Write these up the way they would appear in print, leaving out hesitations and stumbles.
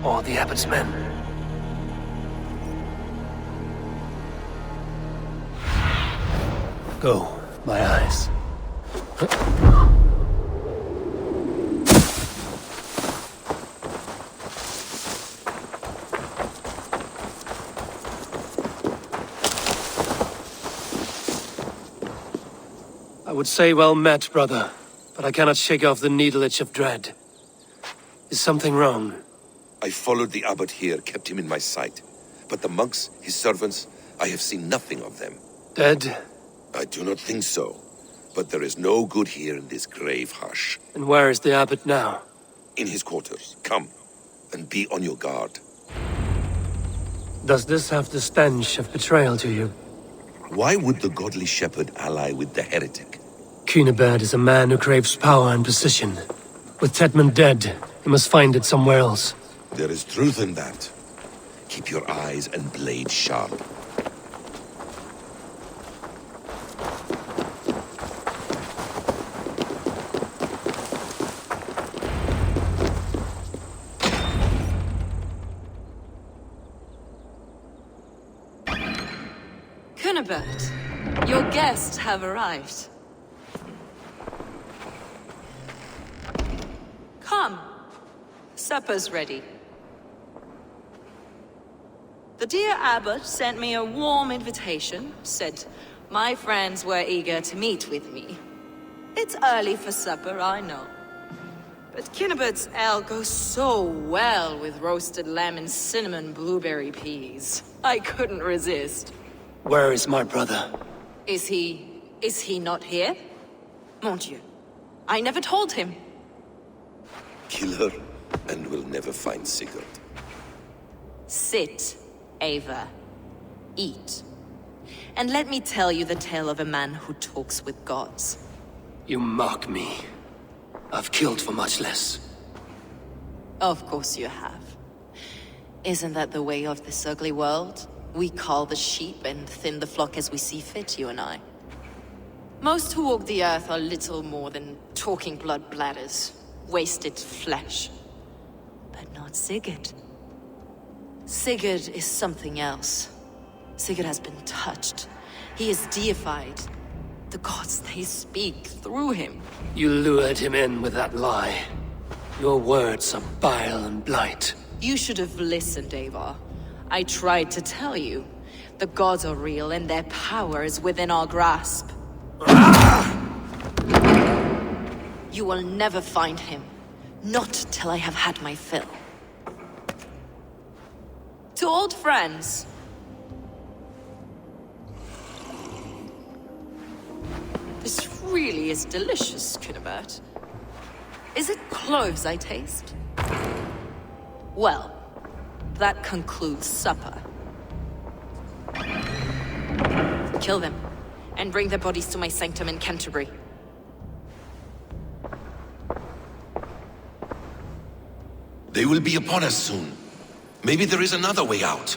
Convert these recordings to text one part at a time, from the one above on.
or the Abbot's men. Go, my eyes. I would say well met, brother, but I cannot shake off the needle itch of dread. Is something wrong? I followed the abbot here, kept him in my sight. But the monks, his servants, I have seen nothing of them. Dead? I do not think so. But there is no good here in this grave hush. And where is the abbot now? In his quarters. Come, and be on your guard. Does this have the stench of betrayal to you? Why would the godly shepherd ally with the heretic? Cunibert is a man who craves power and position. With Tedman dead, he must find it somewhere else. There is truth in that. Keep your eyes and blade sharp. Cunibert, your guests have arrived. Come. Supper's ready. The dear abbot sent me a warm invitation, said my friends were eager to meet with me. It's early for supper, I know. But Cunibert's ale goes so well with roasted lamb and cinnamon blueberry peas. I couldn't resist. Where is my brother? Is he not here? Mon Dieu, I never told him. Kill her, and we'll never find Sigurd. Sit, Eivor. Eat. And let me tell you the tale of a man who talks with gods. You mock me. I've killed for much less. Of course you have. Isn't that the way of this ugly world? We cull the sheep and thin the flock as we see fit, you and I. Most who walk the earth are little more than talking blood bladders, wasted flesh. But not Sigurd. Sigurd is something else. Sigurd has been touched. He is deified. The gods, they speak through him. You lured him in with that lie. Your words are bile and blight. You should have listened, Eivor. I tried to tell you. The gods are real and their power is within our grasp. You will never find him. Not till I have had my fill. To old friends. This really is delicious, Cunibert. Is it cloves I taste? Well, that concludes supper. Kill them, and bring their bodies to my sanctum in Canterbury. They will be upon us soon. Maybe there is another way out.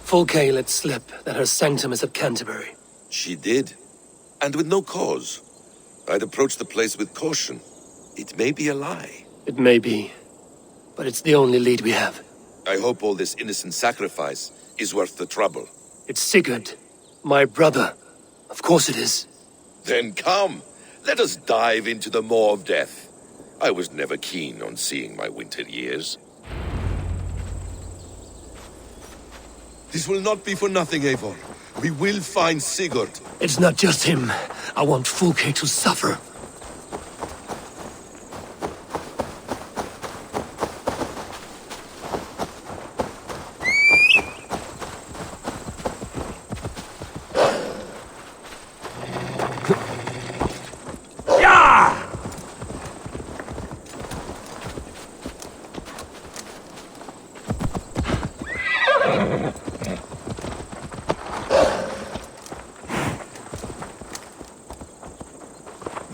Fulke let slip that her sanctum is at Canterbury. She did. And with no cause. I'd approach the place with caution. It may be a lie. It may be, but it's the only lead we have. I hope all this innocent sacrifice is worth the trouble. It's Sigurd, my brother. Of course it is. Then come, let us dive into the maw of death. I was never keen on seeing my winter years. This will not be for nothing, Eivor. We will find Sigurd. It's not just him. I want Fulke to suffer.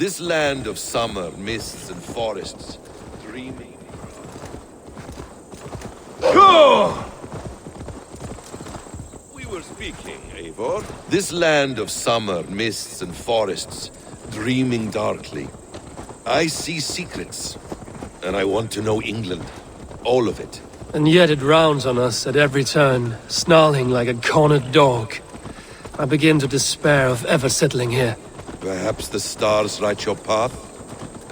This land of summer, mists and forests, dreaming. We were speaking, Eivor. This land of summer, mists and forests, dreaming darkly. I see secrets, and I want to know England. All of it. And yet it rounds on us at every turn, snarling like a cornered dog. I begin to despair of ever settling here. Perhaps the stars write your path,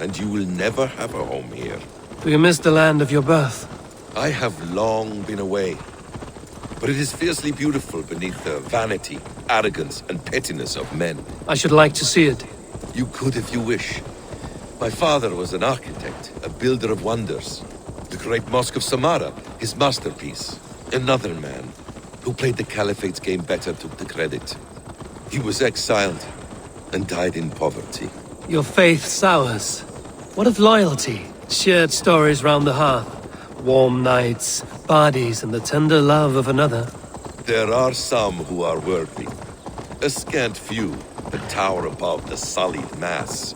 and you will never have a home here. Do you miss the land of your birth? I have long been away, but it is fiercely beautiful beneath the vanity, arrogance, and pettiness of men. I should like to see it. You could if you wish. My father was an architect, a builder of wonders. The great Mosque of Samarra, his masterpiece. Another man, who played the Caliphate's game better, took the credit. He was exiled, and died in poverty. Your faith sours. What of loyalty? Shared stories round the hearth. Warm nights, bodies, and the tender love of another. There are some who are worthy. A scant few that tower above the sullied mass.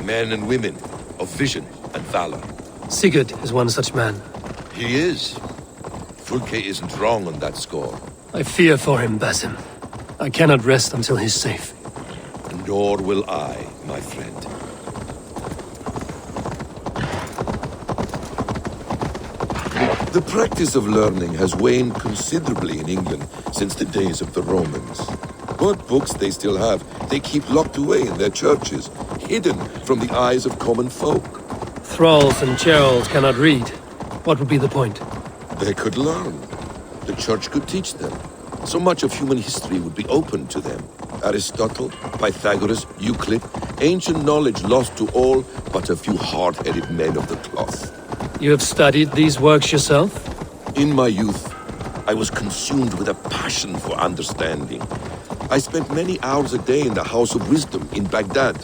Men and women of vision and valor. Sigurd is one such man. He is. Fulke isn't wrong on that score. I fear for him, Basim. I cannot rest until he's safe. Nor will I, my friend. The practice of learning has waned considerably in England since the days of the Romans. What books they still have, they keep locked away in their churches, hidden from the eyes of common folk. Thralls and churls cannot read. What would be the point? They could learn. The church could teach them. So much of human history would be open to them. Aristotle, Pythagoras, Euclid, ancient knowledge lost to all but a few hard-headed men of the cloth. You have studied these works yourself? In my youth, I was consumed with a passion for understanding. I spent many hours a day in the House of Wisdom in Baghdad.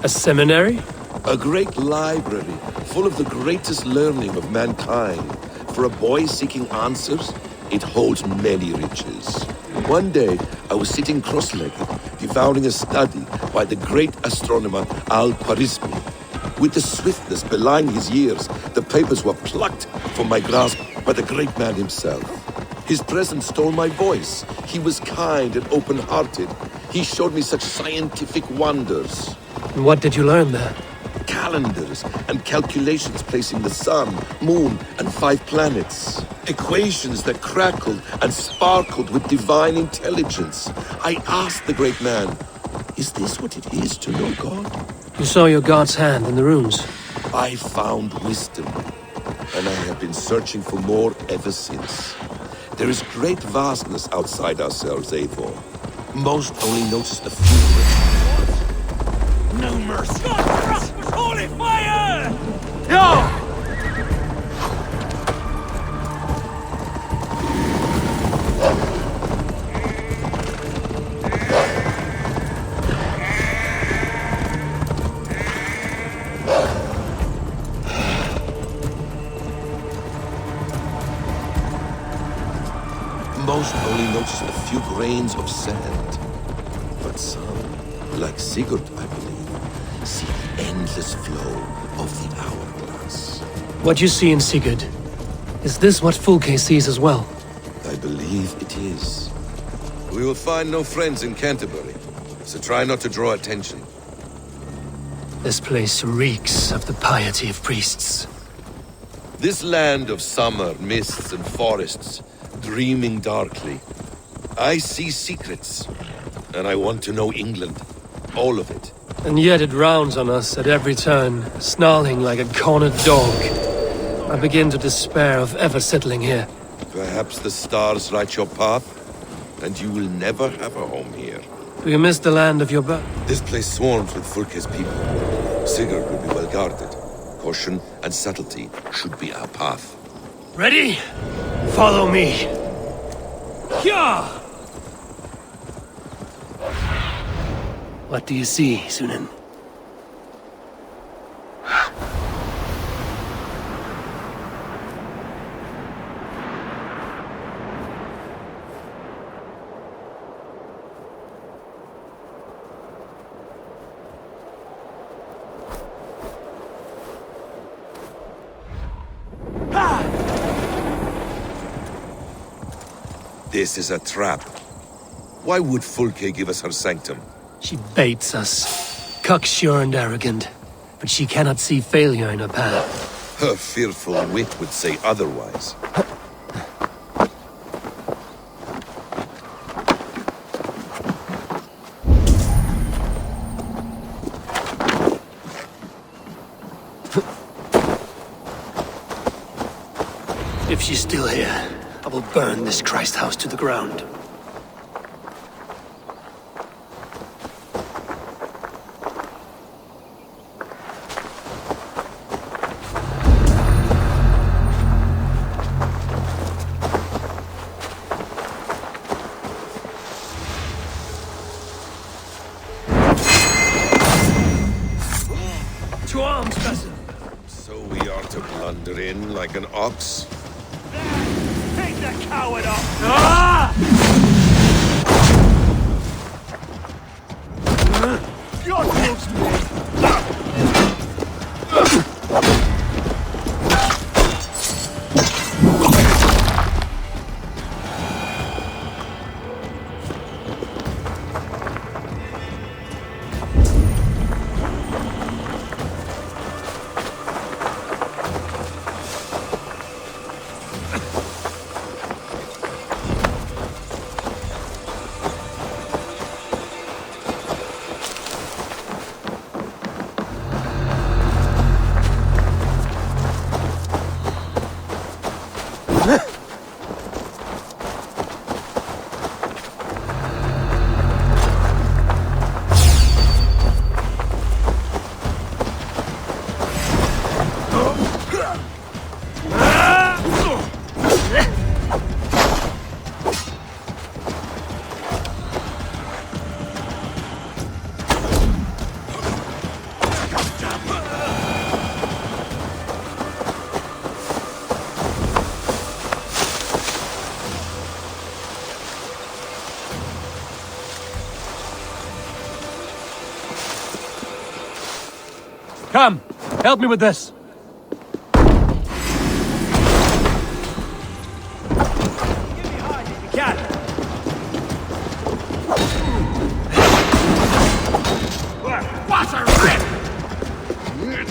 A seminary? A great library full of the greatest learning of mankind. For a boy seeking answers, it holds many riches. One day, I was sitting cross-legged, devouring a study by the great astronomer Al-Khwarizmi. With the swiftness belying his years, the papers were plucked from my grasp by the great man himself. His presence stole my voice. He was kind and open-hearted. He showed me such scientific wonders. And what did you learn there? Calendars and calculations placing the sun, moon, and 5 planets. Equations that crackled and sparkled with divine intelligence. I asked the great man, is this what it is to know God? You saw your god's hand in the runes. I found wisdom, and I have been searching for more ever since. There is great vastness outside ourselves, Eivor. Most only notice a few. No mercy! Holy fire! Yeah! Most only notice a few grains of sand. But some, like Sigurd, I believe, see the endless flow of the hourglass. What you see in Sigurd, is this what Fulke sees as well? I believe it is. We will find no friends in Canterbury, so try not to draw attention. This place reeks of the piety of priests. This land of summer, mists and forests, dreaming darkly. I see secrets, and I want to know England. All of it. And yet it rounds on us at every turn, snarling like a cornered dog. I begin to despair of ever settling here. Perhaps the stars write your path, and you will never have a home here. Do you miss the land of your birth? This place swarms with Fulke's people. Sigurd will be well guarded. Caution and subtlety should be our path. Ready? Follow me. Yeah! What do you see, Sunan? This is a trap. Why would Fulke give us her sanctum? She baits us. Cocksure and arrogant. But she cannot see failure in her path. Her fearful wit would say otherwise. If she's still here, I will burn this Christ house to the ground. To arms, Assassin! So we are to blunder in like an ox? Take the coward off! Ah! God loves me! Come, help me with this. Give me high if you can! What a rip! We have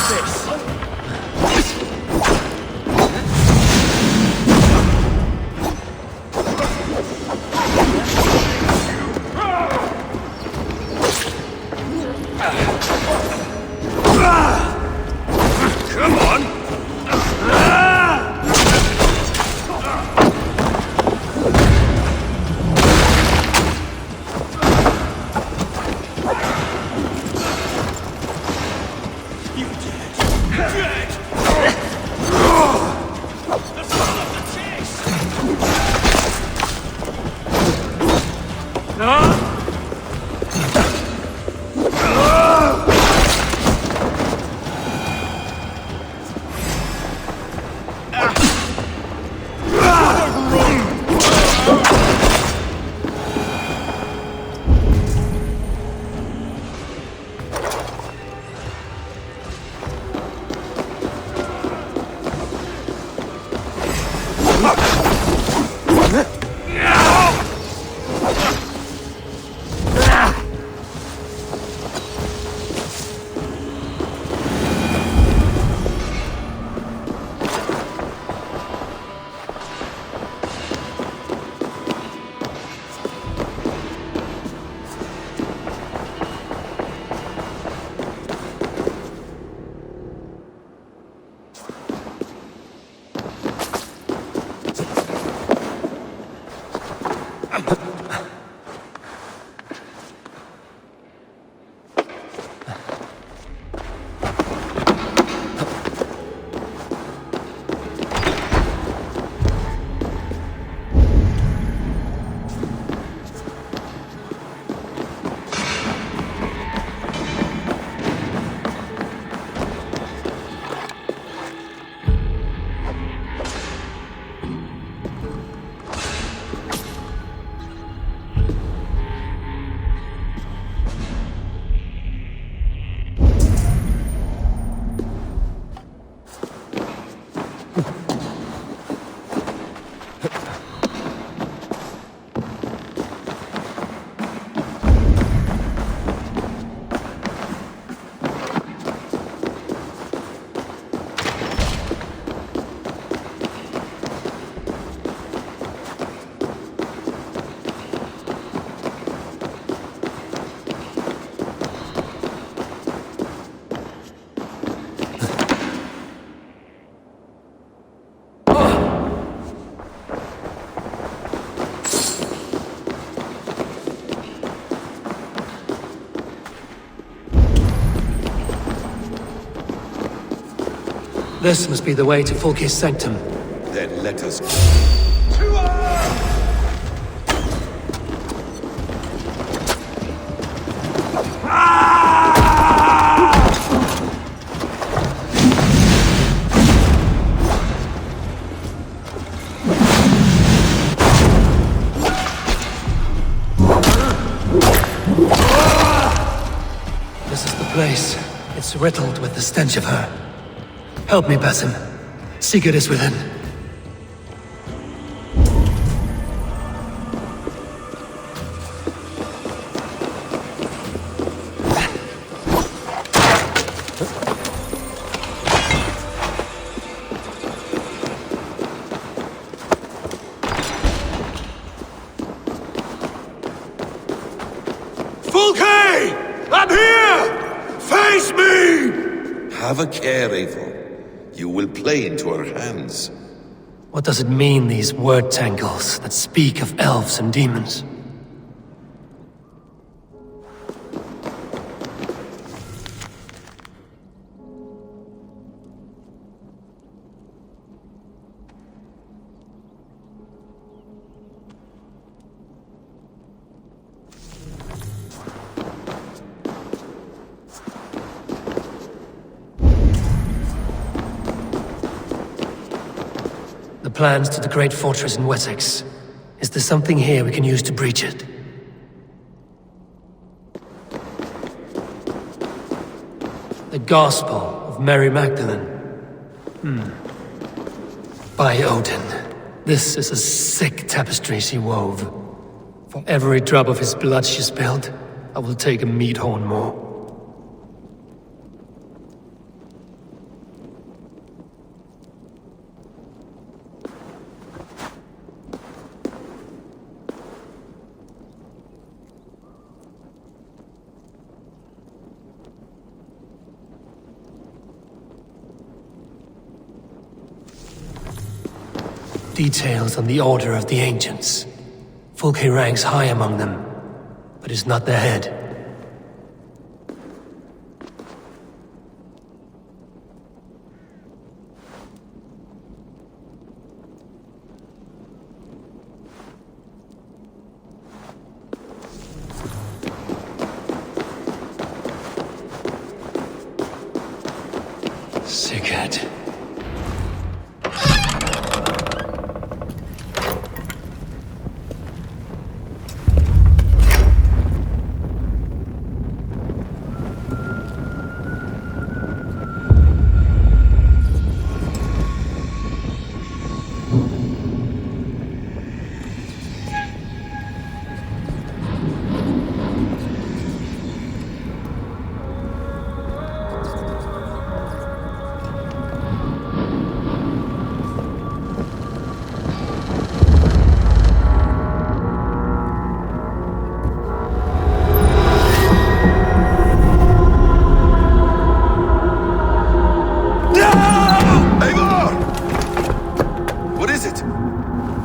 this! This must be the way to Fulke's sanctum. Then let us... This is the place. It's riddled with the stench of her. Help me, Basim. Sigurd is within. Fulke! I'm here! Face me! Have a care, Eivor. You will play into our hands. What does it mean, these word tangles that speak of elves and demons? The plans to the great fortress in Wessex. Is there something here we can use to breach it? The Gospel of Mary Magdalene. By Odin, this is a sick tapestry she wove. For every drop of his blood she spilled, I will take a meat horn more. Details on the Order of the Ancients. Fulke ranks high among them, but is not their head. Sigurd.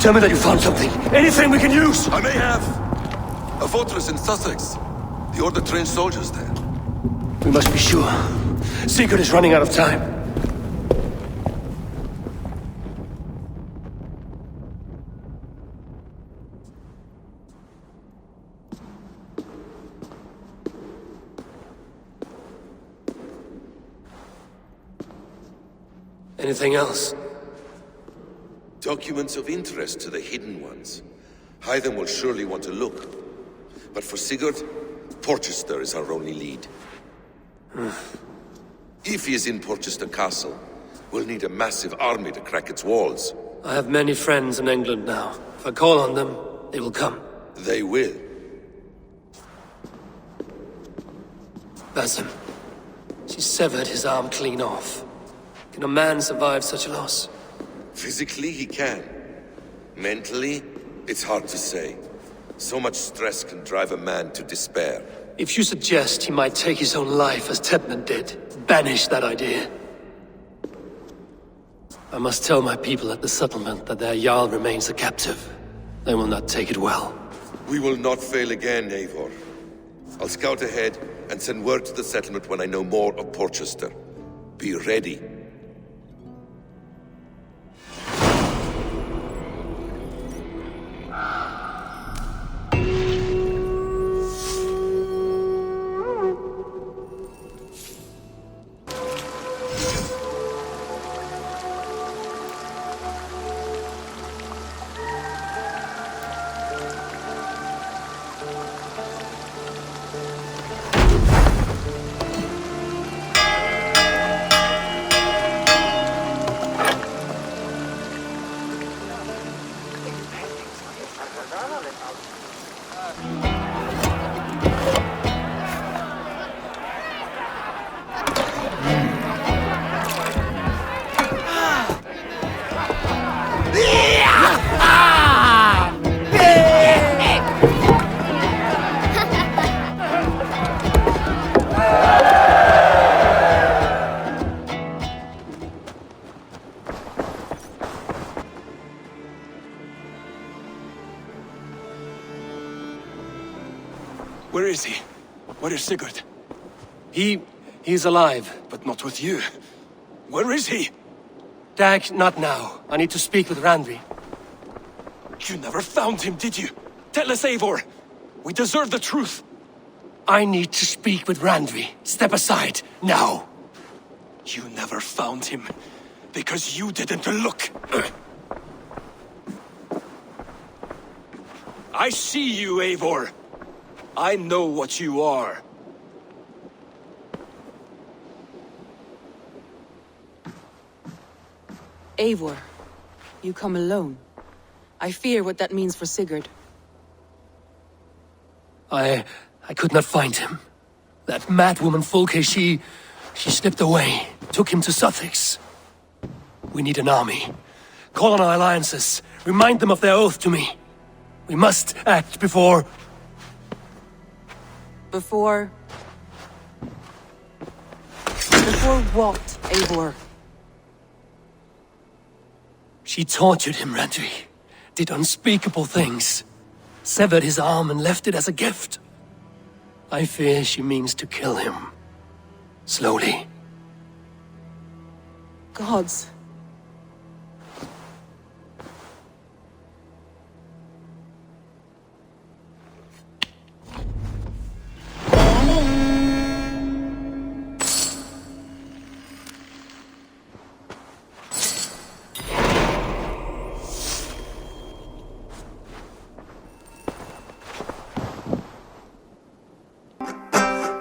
Tell me that you found something. Anything we can use! I may have. A fortress in Sussex. The Order trains soldiers there. We must be sure. Sigurd is running out of time. Anything else? Documents of interest to the Hidden Ones. Hythen will surely want to look. But for Sigurd, Porchester is our only lead. If he is in Porchester Castle, we'll need a massive army to crack its walls. I have many friends in England now. If I call on them, they will come. They will. Basim. She severed his arm clean off. Can a man survive such a loss? Physically, he can. Mentally, it's hard to say. So much stress can drive a man to despair. If you suggest he might take his own life as Tedman did, banish that idea. I must tell my people at the settlement that their Jarl remains a captive. They will not take it well. We will not fail again, Eivor. I'll scout ahead and send word to the settlement when I know more of Porchester. Be ready. Where is he? Where is Sigurd? He's alive. But not with you. Where is he? Dag, not now. I need to speak with Randvi. You never found him, did you? Tell us, Eivor. We deserve the truth. I need to speak with Randvi. Step aside, now. You never found him. Because you didn't look. I see you, Eivor. I know what you are. Eivor, you come alone. I fear what that means for Sigurd. I could not find him. That madwoman Folke, she slipped away, took him to Sussex. We need an army. Call on our alliances. Remind them of their oath to me. We must act before... Before what, Eivor? She tortured him, Randvi. Did unspeakable things. Severed his arm and left it as a gift. I fear she means to kill him. Slowly. Gods.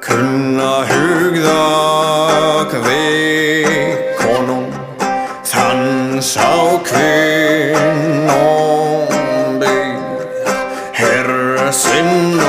Kunna hugda kve konung Than sá kvinnom byr Herre sin